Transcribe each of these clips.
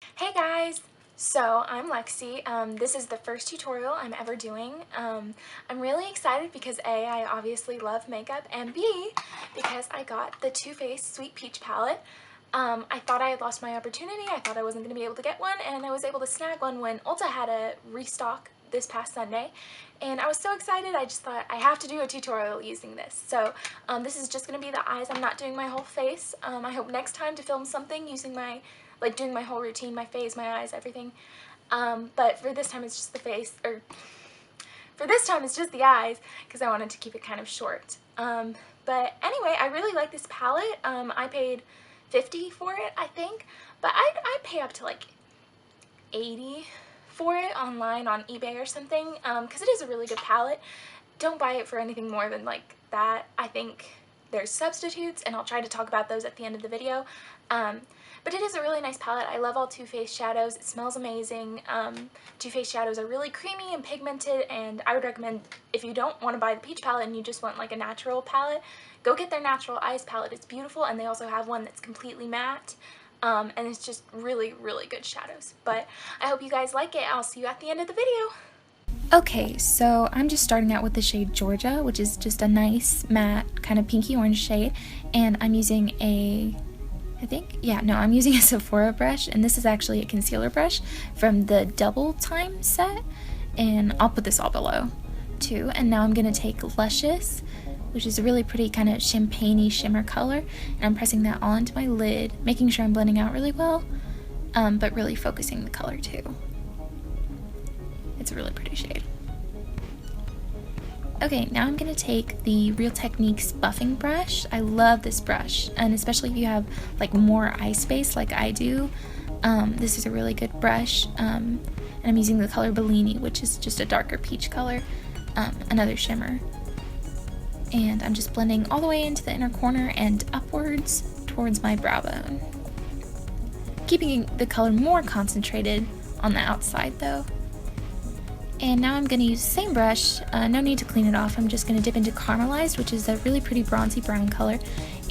Hey guys! So I'm Lexi. This is the first tutorial I'm ever doing. I'm really excited because A, I obviously love makeup, and B, because I got the Too Faced Sweet Peach palette. I thought I had lost my opportunity. I thought I wasn't going to be able to get one, and I was able to snag one when Ulta had a restock this past Sunday. And I was so excited, I just thought I have to do a tutorial using this. So this is just going to be the eyes. I'm not doing my whole face. I hope next time to film something using my doing my whole routine, my face, my eyes, everything. But for this time it's just the face, or for this time it's just the eyes, because I wanted to keep it kind of short. But anyway, I really like this palette. I paid $50 for it, I think, but I'd pay up to like $80 for it online on eBay or something, because it is a really good palette. Don't buy it for anything more than like that. I think there's substitutes, and I'll try to talk about those at the end of the video. But it is a really nice palette. I love all Too Faced shadows. It smells amazing. Too Faced shadows are really creamy and pigmented, and I would recommend, if you don't want to buy the peach palette and you just want like a natural palette, go get their natural eyes palette. It's beautiful, and they also have one that's completely matte. And it's just really, really good shadows. But I hope you guys like it. I'll see you at the end of the video. Okay, so I'm just starting out with the shade Georgia, which is just a nice matte kind of pinky orange shade, and I'm using I'm using a Sephora brush, and this is actually a concealer brush from the Double Time set, and I'll put this all below too. And now I'm going to take Luscious, which is a really pretty kind of champagne-y shimmer color, and I'm pressing that all into my lid, making sure I'm blending out really well, but really focusing the color too. It's a really pretty shade. Okay, now I'm going to take the Real Techniques buffing brush. I love this brush, and especially if you have like more eye space like I do, this is a really good brush. And I'm using the color Bellini, which is just a darker peach color, another shimmer. And I'm just blending all the way into the inner corner and upwards towards my brow bone. Keeping the color more concentrated on the outside though. And now I'm going to use the same brush, no need to clean it off. I'm just going to dip into Caramelized, which is a really pretty bronzy brown color,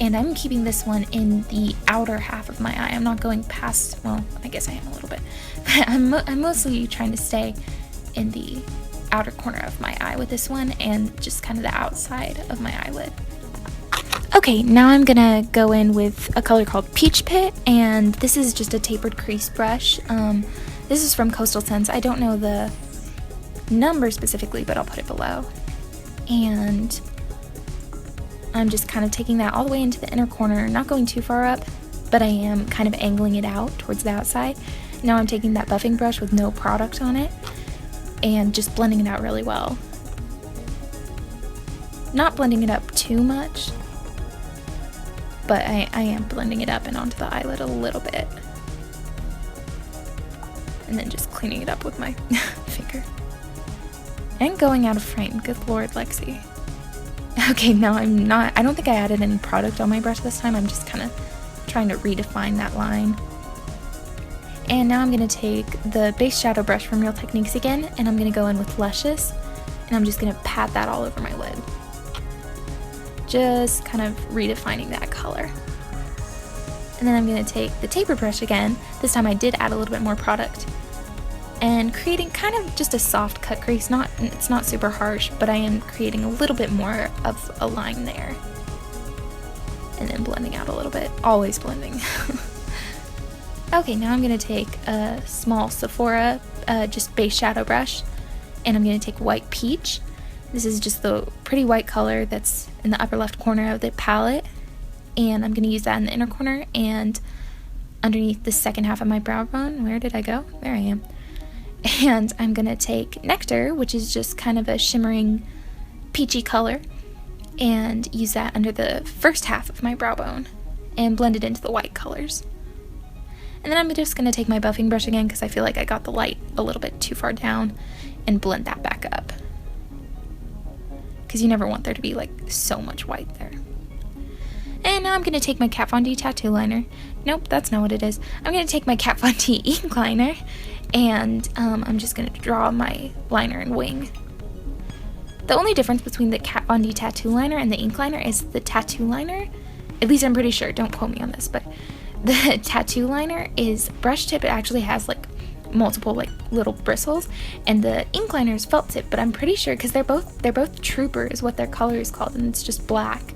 and I'm keeping this one in the outer half of my eye. I'm not going past, well, I guess I am a little bit, but I'm mostly trying to stay in the outer corner of my eye with this one, and just kind of the outside of my eyelid. Okay, now I'm going to go in with a color called Peach Pit, and this is just a tapered crease brush. This is from Coastal Scents. I don't know the number specifically, but I'll put it below. And I'm just kind of taking that all the way into the inner corner, not going too far up, but I am kind of angling it out towards the outside. Now I'm taking that buffing brush with no product on it and just blending it out really well. Not blending it up too much, but I am blending it up and onto the eyelid a little bit. And then just cleaning it up with my finger. And going out of frame. Good lord, Lexi. Okay, no, I don't think I added any product on my brush this time. I'm just kind of trying to redefine that line. And now I'm going to take the base shadow brush from Real Techniques again, and I'm going to go in with Luscious, and I'm just going to pat that all over my lid. Just kind of redefining that color. And then I'm going to take the taper brush again. This time I did add a little bit more product, and creating kind of just a soft cut crease. It's not super harsh, but I am creating a little bit more of a line there. And then blending out a little bit, always blending. Okay, now I'm going to take a small Sephora just base shadow brush, and I'm going to take White Peach. This is just the pretty white color that's in the upper left corner of the palette, and I'm going to use that in the inner corner and underneath the second half of my brow bone. Where did I go? There I am. And I'm going to take Nectar, which is just kind of a shimmering peachy color, and use that under the first half of my brow bone and blend it into the white colors. And then I'm just going to take my buffing brush again, because I feel like I got the light a little bit too far down, and blend that back up. Because you never want there to be like so much white there. And now I'm going to take my Kat Von D tattoo liner. Nope, that's not what it is. I'm going to take my Kat Von D ink liner, and I'm just going to draw my liner and wing. The only difference between the Kat Von D tattoo liner and the ink liner is the tattoo liner, at least I'm pretty sure, don't quote me on this, but The tattoo liner is brush tip. It actually has like multiple like little bristles, and the ink liner is felt tip, but I'm pretty sure because they're both Trooper is what their color is called, and it's just black,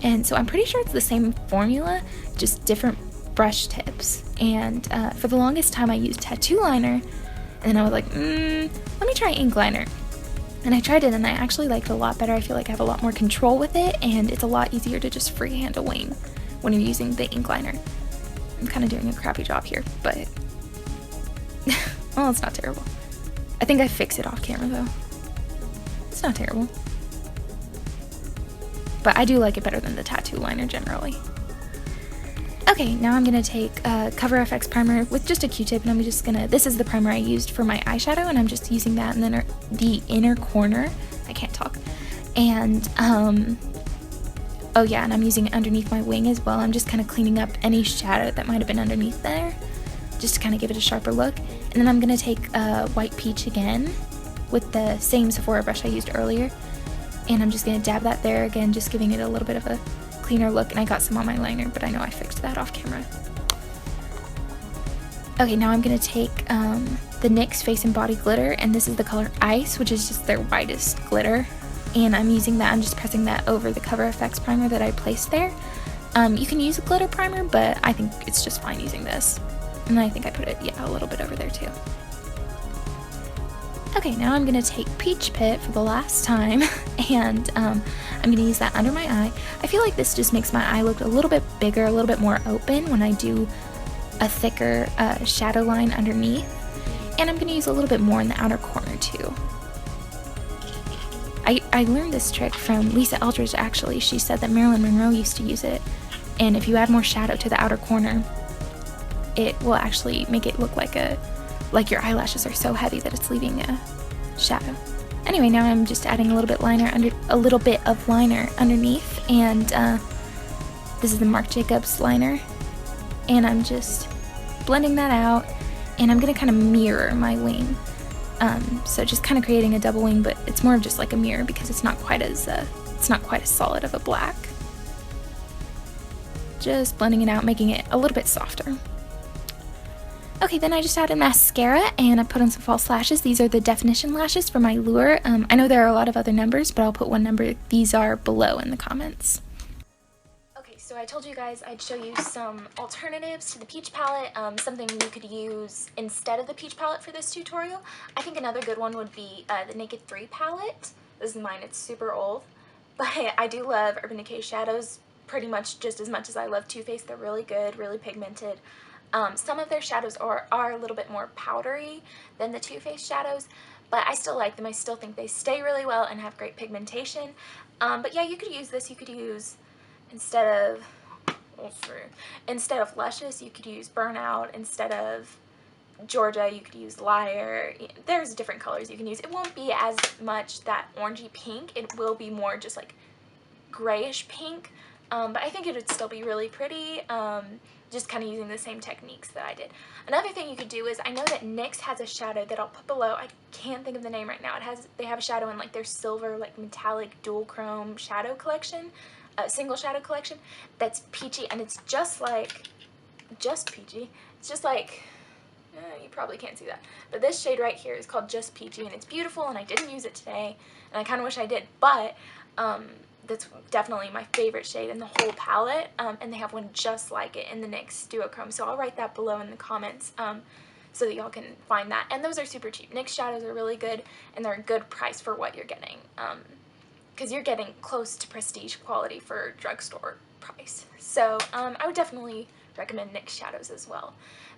and so I'm pretty sure it's the same formula, just different brush tips. And for the longest time I used tattoo liner, and then I was like, let me try ink liner, and I tried it and I actually liked it a lot better. I feel like I have a lot more control with it, and it's a lot easier to just freehand a wing when you're using the ink liner. I'm kind of doing a crappy job here, but well, it's not terrible. I think I fix it off camera though. It's not terrible. But I do like it better than the tattoo liner generally. Okay, now I'm gonna take Cover FX primer with just a Q-tip, and I'm just gonna, this is the primer I used for my eyeshadow, and I'm just using that in the inner corner. I can't talk. And oh yeah, and I'm using it underneath my wing as well. I'm just kind of cleaning up any shadow that might have been underneath there, just to kind of give it a sharper look. And then I'm gonna take White Peach again with the same Sephora brush I used earlier, and I'm just gonna dab that there again, just giving it a little bit of a cleaner look. And I got some on my liner, but I know I fixed that off camera. Okay, now I'm gonna take the NYX Face and Body Glitter, and this is the color Ice, which is just their whitest glitter. And I'm using that, I'm just pressing that over the Cover FX primer that I placed there. You can use a glitter primer, but I think it's just fine using this. And I think I put it, yeah, a little bit over there too. Okay, now I'm gonna take Peach Pit for the last time, and I'm gonna use that under my eye. I feel like this just makes my eye look a little bit bigger, a little bit more open when I do a thicker shadow line underneath. And I'm gonna use a little bit more in the outer corner too. I learned this trick from Lisa Eldridge actually. She said that Marilyn Monroe used to use it, and if you add more shadow to the outer corner, it will actually make it look like your eyelashes are so heavy that it's leaving a shadow. Anyway, now I'm just adding a little bit of liner underneath, and this is the Marc Jacobs liner, and I'm just blending that out, and I'm gonna kind of mirror my wing. So just kind of creating a double wing, but it's more of just like a mirror because it's not quite as solid of a black. Just blending it out, making it a little bit softer. Okay, then I just added mascara, and I put on some false lashes. These are the definition lashes from Eylure. I know there are a lot of other numbers, but I'll put one number. These are below in the comments. Okay, so I told you guys I'd show you some alternatives to the peach palette, something you could use instead of the peach palette for this tutorial. I think another good one would be the Naked 3 palette. This is mine, it's super old, but I do love Urban Decay shadows pretty much just as much as I love Too Faced. They're really good, really pigmented. Some of their shadows are a little bit more powdery than the Too Faced shadows, but I still like them. I still think they stay really well and have great pigmentation. But yeah, you could use this. You could use, instead of Luscious, you could use Burnout. Instead of Georgia, you could use Liar. There's different colors you can use. It won't be as much that orangey pink. It will be more just like grayish pink, but I think it would still be really pretty. Just kind of using the same techniques that I did. Another thing you could do is, I know that NYX has a shadow that I'll put below. I can't think of the name right now. They have a shadow in like their silver, like metallic dual chrome shadow collection, single shadow collection that's peachy, and it's just peachy. It's just like, you probably can't see that, but this shade right here is called Just Peachy, and it's beautiful, and I didn't use it today, and I kind of wish I did, but that's definitely my favorite shade in the whole palette, and they have one just like it in the NYX Duochrome, so I'll write that below in the comments so that y'all can find that. And those are super cheap. NYX shadows are really good, and they're a good price for what you're getting, because you're getting close to prestige quality for drugstore price. So I would definitely recommend NYX shadows as well.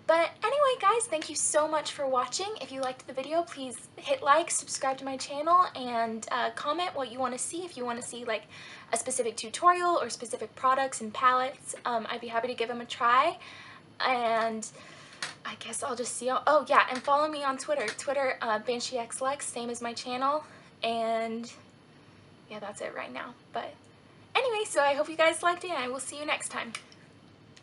But anyway, guys, thank you so much for watching. If you liked the video, please hit like, subscribe to my channel, and comment what you want to see. If you want to see like a specific tutorial or specific products and palettes, I'd be happy to give them a try. And I guess I'll just see y'all. Oh yeah, and follow me on Twitter. BansheeXLex, same as my channel. And yeah, that's it right now. But anyway, so I hope you guys liked it, and I will see you next time.